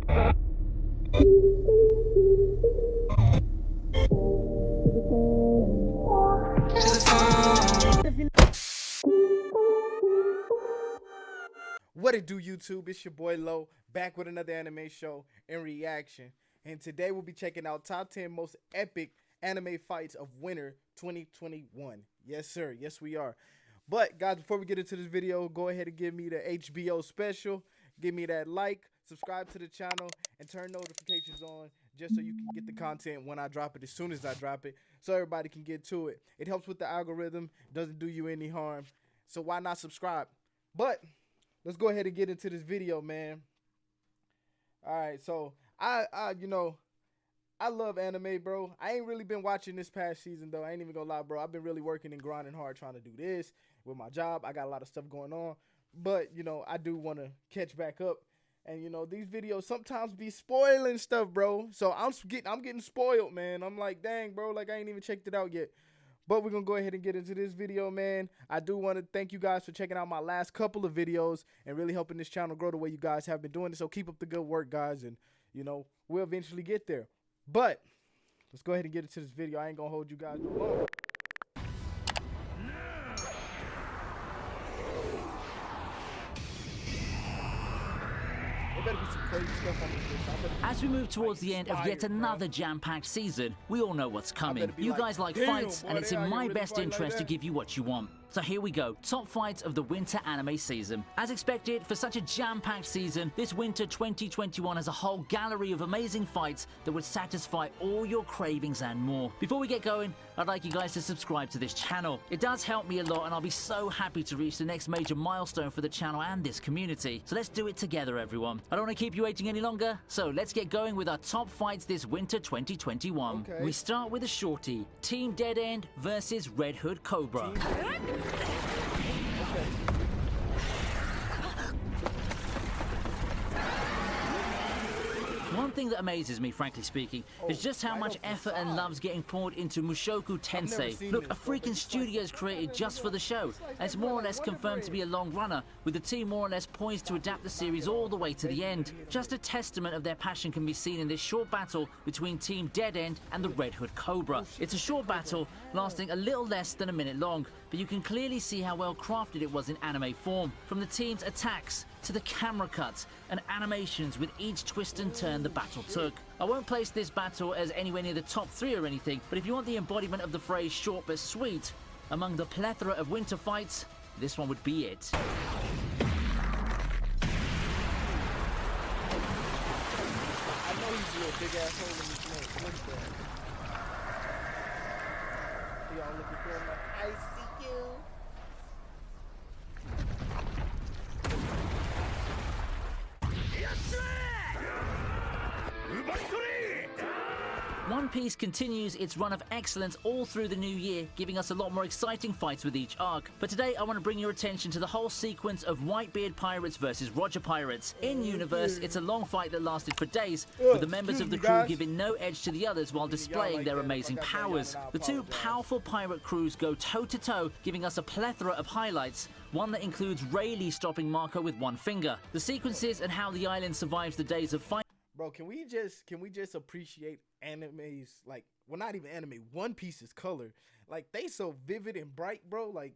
What it do, YouTube? It's your boy Lo, back with another anime show and reaction. And today we'll be checking out top 10 most epic anime fights of winter 2021. Yes, sir. Yes, we are. But guys, before we get into this video, go ahead and give me the HBO special. Give me that like, subscribe to the channel, and turn notifications on just so you can get the content when I drop it, as soon as I drop it, so everybody can get to it. It helps with the algorithm, doesn't do you any harm. So why not subscribe? But let's go ahead and get into this video, man. All right, so I love anime, bro. I ain't really been watching this past season, though. I ain't even gonna lie, bro. I've been really working and grinding hard trying to do this with my job. I got a lot of stuff going on, but I do want to catch back up. And these videos sometimes be spoiling stuff, bro. So I'm getting spoiled, man. I'm like, dang, bro, like I ain't even checked it out yet. But we're going to go ahead and get into this video, man. I do want to thank you guys for checking out my last couple of videos and really helping this channel grow the way you guys have been doing it. So keep up the good work, guys, and, we'll eventually get there. But let's go ahead and get into this video. I ain't going to hold you guys no longer. There better be some crazy stuff on this list. As we move towards the end of yet another jam-packed season, we all know what's coming. You guys like fights, and it's in my best interest to give you what you want. So here we go, top fights of the winter anime season. As expected, for such a jam-packed season, this winter 2021 has a whole gallery of amazing fights that would satisfy all your cravings and more. Before we get going, I'd like you guys to subscribe to this channel. It does help me a lot, and I'll be so happy to reach the next major milestone for the channel and this community. So let's do it together, everyone. I don't want to keep you waiting any longer, so let's get going with our top fights this winter 2021. Okay. We start with a shorty, Team Dead End versus Red Hood Cobra. One thing that amazes me, frankly speaking, is just how much effort and love's getting poured into Mushoku Tensei. Look, a freaking studio's created just for the show, and it's more or less confirmed to be a long runner, with the team more or less poised to adapt the series all the way to the end. Just a testament of their passion can be seen in this short battle between Team Dead End and the Red Hood Cobra. It's a short battle, lasting a little less than a minute long, but you can clearly see how well crafted it was in anime form. From the team's attacks, to the camera cuts and animations with each twist and turn the battle took. I won't place this battle as anywhere near the top 3 or anything, but if you want the embodiment of the phrase short but sweet, among the plethora of winter fights, this one would be it. I know he's a little big asshole in this man. Look at that. Y'all looking for him like, I see you. One Piece continues its run of excellence all through the new year, giving us a lot more exciting fights with each arc. But today I want to bring your attention to the whole sequence of Whitebeard Pirates versus Roger Pirates. In universe, it's a long fight that lasted for days, with the members of the crew giving no edge to the others while displaying their amazing powers. The two powerful pirate crews go toe-to-toe, giving us a plethora of highlights, one that includes Rayleigh stopping Marco with one finger. The sequences and how the island survives the days of fight. Bro, can we just appreciate animes, like, well, not even anime, One Piece's color. Like, they so vivid and bright, bro. Like,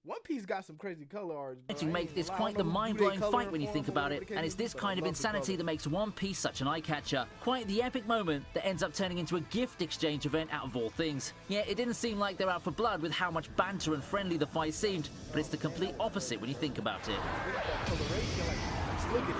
One Piece got some crazy color art. To make this quite the mind-blowing fight when you think about it, and it's this kind of insanity that makes One Piece such an eye-catcher. Quite the epic moment that ends up turning into a gift exchange event out of all things. Yeah, it didn't seem like they're out for blood with how much banter and friendly the fight seemed, but it's the complete opposite when you think about it. Look at that.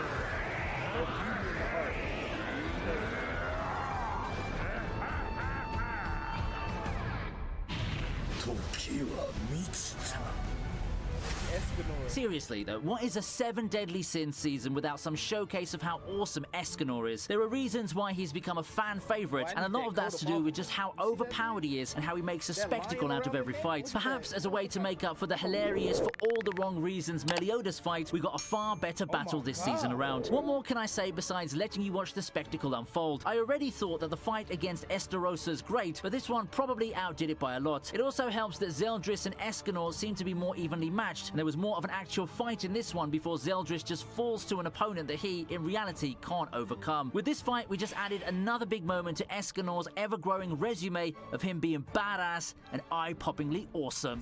Seriously though, what is a 7 Deadly Sins season without some showcase of how awesome Escanor is? There are reasons why he's become a fan favorite, and a lot of that's to do with just how overpowered he is and how he makes a spectacle out of every fight. Perhaps as a way to make up for the hilarious for all the wrong reasons Meliodas fight, we got a far better battle this season around. What more can I say besides letting you watch the spectacle unfold? I already thought that the fight against Estarosa's great, but this one probably outdid it by a lot. It also helps that Zeldris and Escanor seem to be more evenly matched, and there was more more of an actual fight in this one before Zeldris just falls to an opponent that he, in reality, can't overcome. With this fight, we just added another big moment to Escanor's ever-growing resume of him being badass and eye-poppingly awesome.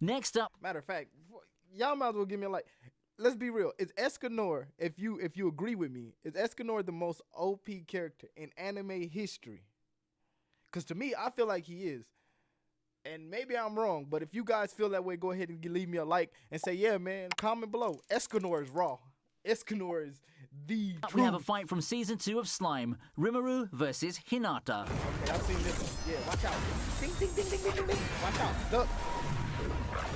Next up... Matter of fact, y'all might as well give me a like. Let's be real. Is Escanor, if you agree with me, is Escanor the most OP character in anime history? Because to me, I feel like he is. And maybe I'm wrong, but if you guys feel that way, go ahead and leave me a like and say, yeah, man, comment below. Escanor is raw. Escanor is the truth. We have a fight from Season 2 of Slime, Rimuru versus Hinata. Okay, I've seen this one. Yeah, watch out. Ding, ding, ding, ding, ding, ding, ding. Watch out. Duck.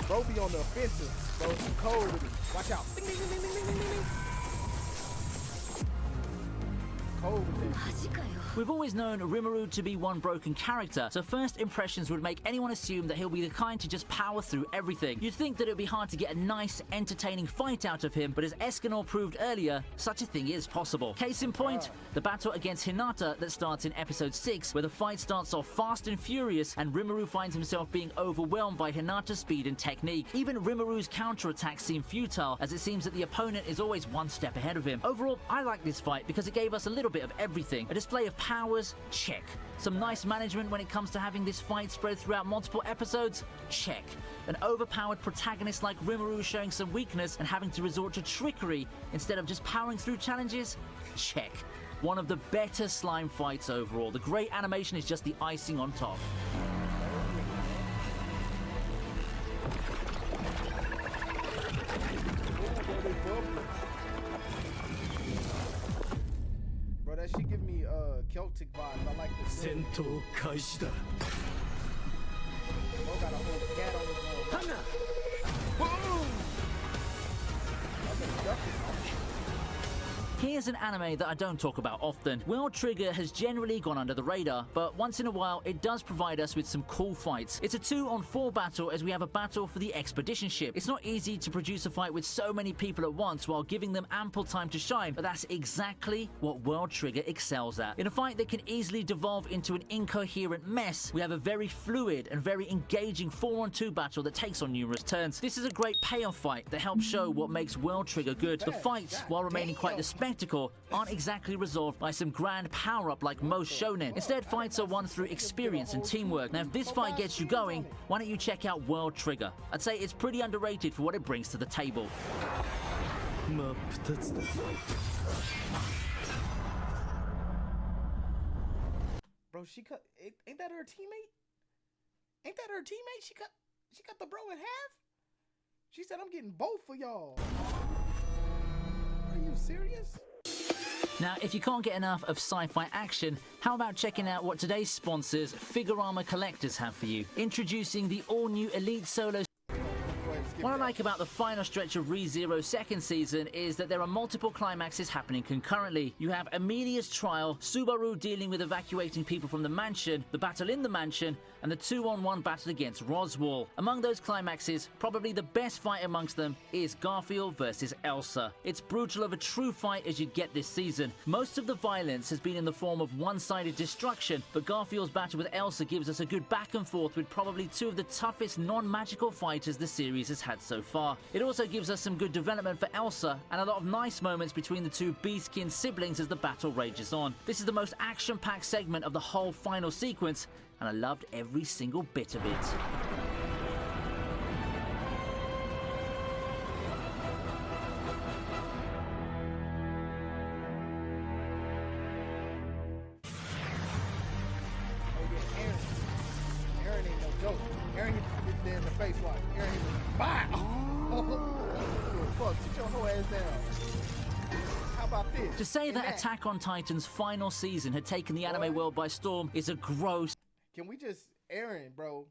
Bro be on the offensive. Bro, some cold with me. Watch out. Ding, ding, ding, ding, ding, ding, ding, ding. Cold with this. We've always known Rimuru to be one broken character, so first impressions would make anyone assume that he'll be the kind to just power through everything. You'd think that it would be hard to get a nice, entertaining fight out of him, but as Escanor proved earlier, such a thing is possible. Case in point, the battle against Hinata that starts in episode 6, where the fight starts off fast and furious, and Rimuru finds himself being overwhelmed by Hinata's speed and technique. Even Rimuru's counterattacks seem futile, as it seems that the opponent is always one step ahead of him. Overall, I like this fight because it gave us a little bit of everything. A display of powers, check. Some nice management when it comes to having this fight spread throughout multiple episodes, check. An overpowered protagonist like Rimuru showing some weakness and having to resort to trickery instead of just powering through challenges, check. One of the better slime fights overall. The great animation is just the icing on top. Bro, that shit give me Celtic vibes. I like this. Bro got a whole cat on his arm. Boom! That's a duck. Here's an anime that I don't talk about often. World Trigger has generally gone under the radar, but once in a while it does provide us with some cool fights. It's a 2-on-4 battle as we have a battle for the expedition ship. It's not easy to produce a fight with so many people at once while giving them ample time to shine, but that's exactly what World Trigger excels at. In a fight that can easily devolve into an incoherent mess, we have a very fluid and very engaging 4-on-2 battle that takes on numerous turns. This is a great payoff fight that helps show what makes World Trigger good. The fights, while remaining quite the spectacle, aren't exactly resolved by some grand power-up like most shonen. Instead, fights are won through experience and teamwork. Now, if this fight gets you going, why don't you check out World Trigger? I'd say it's pretty underrated for what it brings to the table. Bro, she cut. Ain't that her teammate? Ain't that her teammate? She cut the bro in half. She said, "I'm getting both for y'all." Are you serious? Now, if you can't get enough of sci-fi action, how about checking out what today's sponsors, Figurama Collectors, have for you? Introducing the all-new Elite Solo. What I like about the final stretch of ReZero's second season is that there are multiple climaxes happening concurrently. You have Amelia's trial, Subaru dealing with evacuating people from the mansion, the battle in the mansion, and the 2-on-1 battle against Roswell. Among those climaxes, probably the best fight amongst them is Garfield versus Elsa. It's brutal of a true fight as you'd get this season. Most of the violence has been in the form of one-sided destruction, but Garfield's battle with Elsa gives us a good back and forth with probably two of the toughest non-magical fighters the series has had so far. It also gives us some good development for Elsa and a lot of nice moments between the two Beastkin siblings as the battle rages on. This is the most action-packed segment of the whole final sequence, and I loved every single bit of it. Aaron ain't no joke. Aaron hit there in the face. Watch. Aaron hit the bye. Fuck, sit your whole ass down. How about this? To say that Attack on Titan's final season had taken the anime world by storm is a gross. Can we just, Aaron, bro?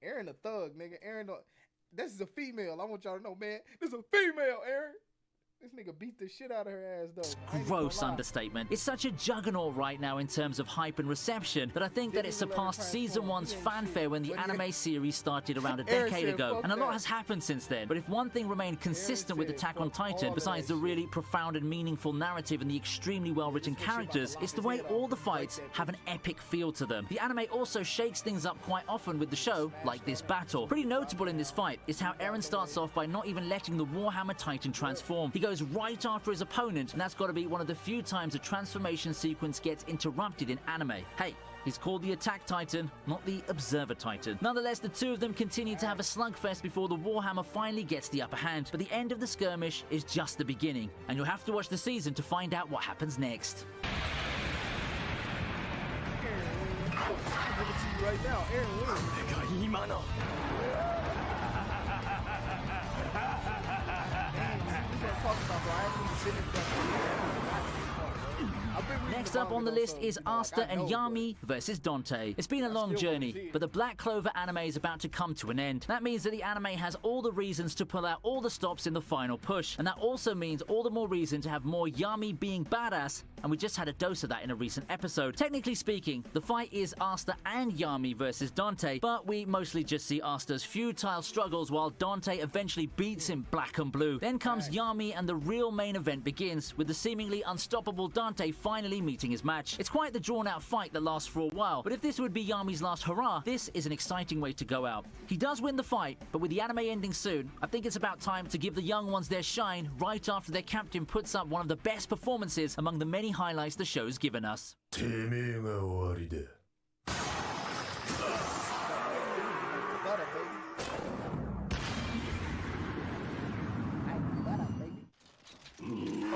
Aaron a thug, nigga. Aaron, this is a female. I want y'all to know, man. This is a female, Aaron. This nigga beat the shit out of her ass, though. Gross understatement. It's such a juggernaut right now in terms of hype and reception that I think that it surpassed Season 1's fanfare when the anime series started around a decade ago. And a lot has happened since then. But if one thing remained consistent with Attack on Titan, besides the really profound and meaningful narrative and the extremely well-written characters, it's the way all the fights have an epic feel to them. The anime also shakes things up quite often with the show, like this battle. Pretty notable in this fight is how Eren starts off by not even letting the Warhammer Titan transform. He goes right after his opponent, and that's got to be one of the few times a transformation sequence gets interrupted in anime. Hey, he's called the Attack Titan, not the Observer Titan. Nonetheless, the two of them continue to have a slugfest before the Warhammer finally gets the upper hand. But the end of the skirmish is just the beginning, and you'll have to watch the season to find out what happens next. I'll give it to you right now. Eren wins. Next up on the list is Asta and Yami versus Dante. It's been a long journey, but the Black Clover anime is about to come to an end. That means that the anime has all the reasons to pull out all the stops in the final push, and that also means all the more reason to have more Yami being badass, and we just had a dose of that in a recent episode. Technically speaking, the fight is Asta and Yami versus Dante, but we mostly just see Asta's futile struggles while Dante eventually beats him black and blue. Then comes Yami and the real main event begins, with the seemingly unstoppable Dante finally meeting his match. It's quite the drawn-out fight that lasts for a while, but if this would be Yami's last hurrah, this is an exciting way to go out. He does win the fight, but with the anime ending soon, I think it's about time to give the young ones their shine right after their captain puts up one of the best performances among the many highlights the show's given us. Oh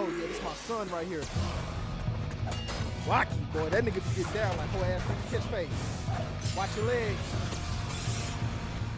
yeah, this is my son right here. Rocky, boy, that nigga be get down like whole ass nigga catch face. Watch your legs.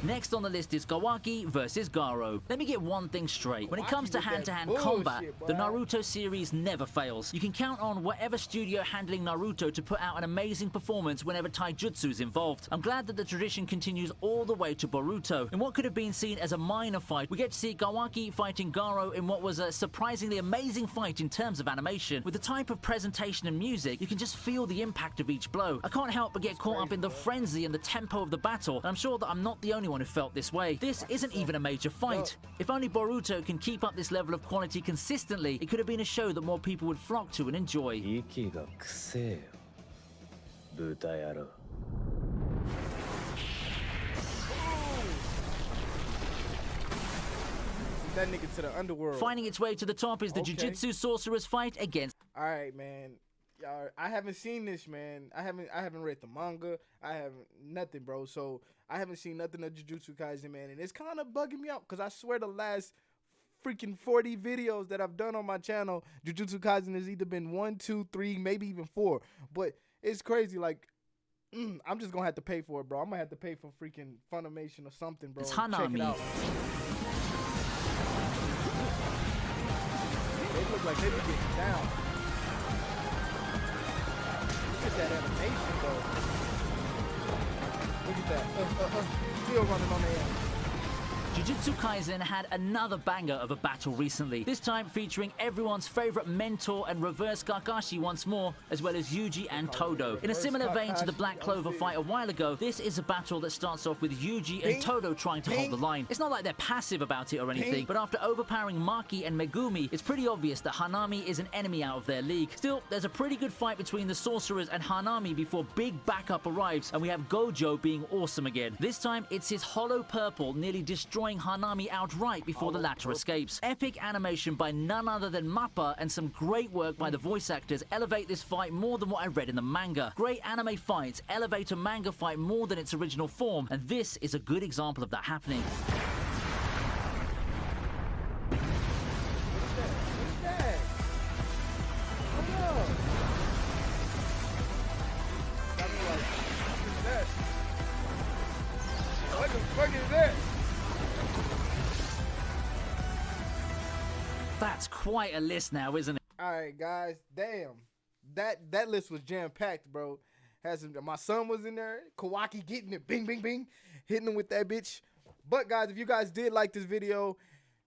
Next on the list is Kawaki versus Garo. Let me get one thing straight. When it comes to hand-to-hand combat, the Naruto series never fails. You can count on whatever studio handling Naruto to put out an amazing performance whenever taijutsu is involved. I'm glad that the tradition continues all the way to Boruto. In what could have been seen as a minor fight, we get to see Kawaki fighting Garo in what was a surprisingly amazing fight in terms of animation. With the type of presentation and music, you can just feel the impact of each blow. I can't help but get caught up in the frenzy and the tempo of the battle, and I'm sure that I'm not the only one who felt this way. This isn't even a major fight. If only Boruto can keep up this level of quality consistently, it could have been a show that more people would flock to and enjoy. That nigga to the underworld. Finding its way to the top is the Jujutsu Sorcerer's fight against... Alright, man. Y'all, I haven't seen this, man. I haven't read the manga. I haven't nothing, bro. So I haven't seen nothing of Jujutsu Kaisen, man, and it's kind of bugging me out because I swear the last freaking 40 videos that I've done on my channel, Jujutsu Kaisen has either been 1, 2, 3, maybe even 4. But it's crazy, like. I'm just gonna have to pay for it, bro. I'm gonna have to pay for freaking Funimation or something, bro. It's Hanami. Check it out. They look like they be getting down. Look at that animation, though. Look at that. Still running on their ass. Jujutsu Kaisen had another banger of a battle recently, this time featuring everyone's favorite mentor and reverse Kakashi once more, as well as Yuji and Todo. In a similar vein to the Black Clover fight a while ago, this is a battle that starts off with Yuji and Todo trying to hold the line. It's not like they're passive about it or anything, but after overpowering Maki and Megumi, it's pretty obvious that Hanami is an enemy out of their league. Still, there's a pretty good fight between the sorcerers and Hanami before big backup arrives, and we have Gojo being awesome again. This time, it's his hollow purple nearly destroying Hanami outright before the latter escapes. Epic animation by none other than Mappa and some great work by the voice actors elevate this fight more than what I read in the manga. Great anime fights elevate a manga fight more than its original form, and this is a good example of that happening. What the fuck is that? That's quite a list now, isn't it? Alright, guys. Damn. That list was jam-packed, bro. My son was in there. Kawaki getting it. Bing, bing, bing. Hitting him with that bitch. But, guys, if you guys did like this video,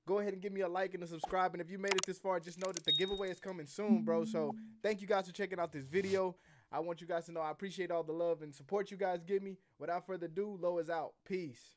Go ahead and give me a like and a subscribe. And if you made it this far, just know that the giveaway is coming soon, bro. So thank you guys for checking out this video. I want you guys to know I appreciate all the love and support you guys give me. Without further ado, Lo is out. Peace.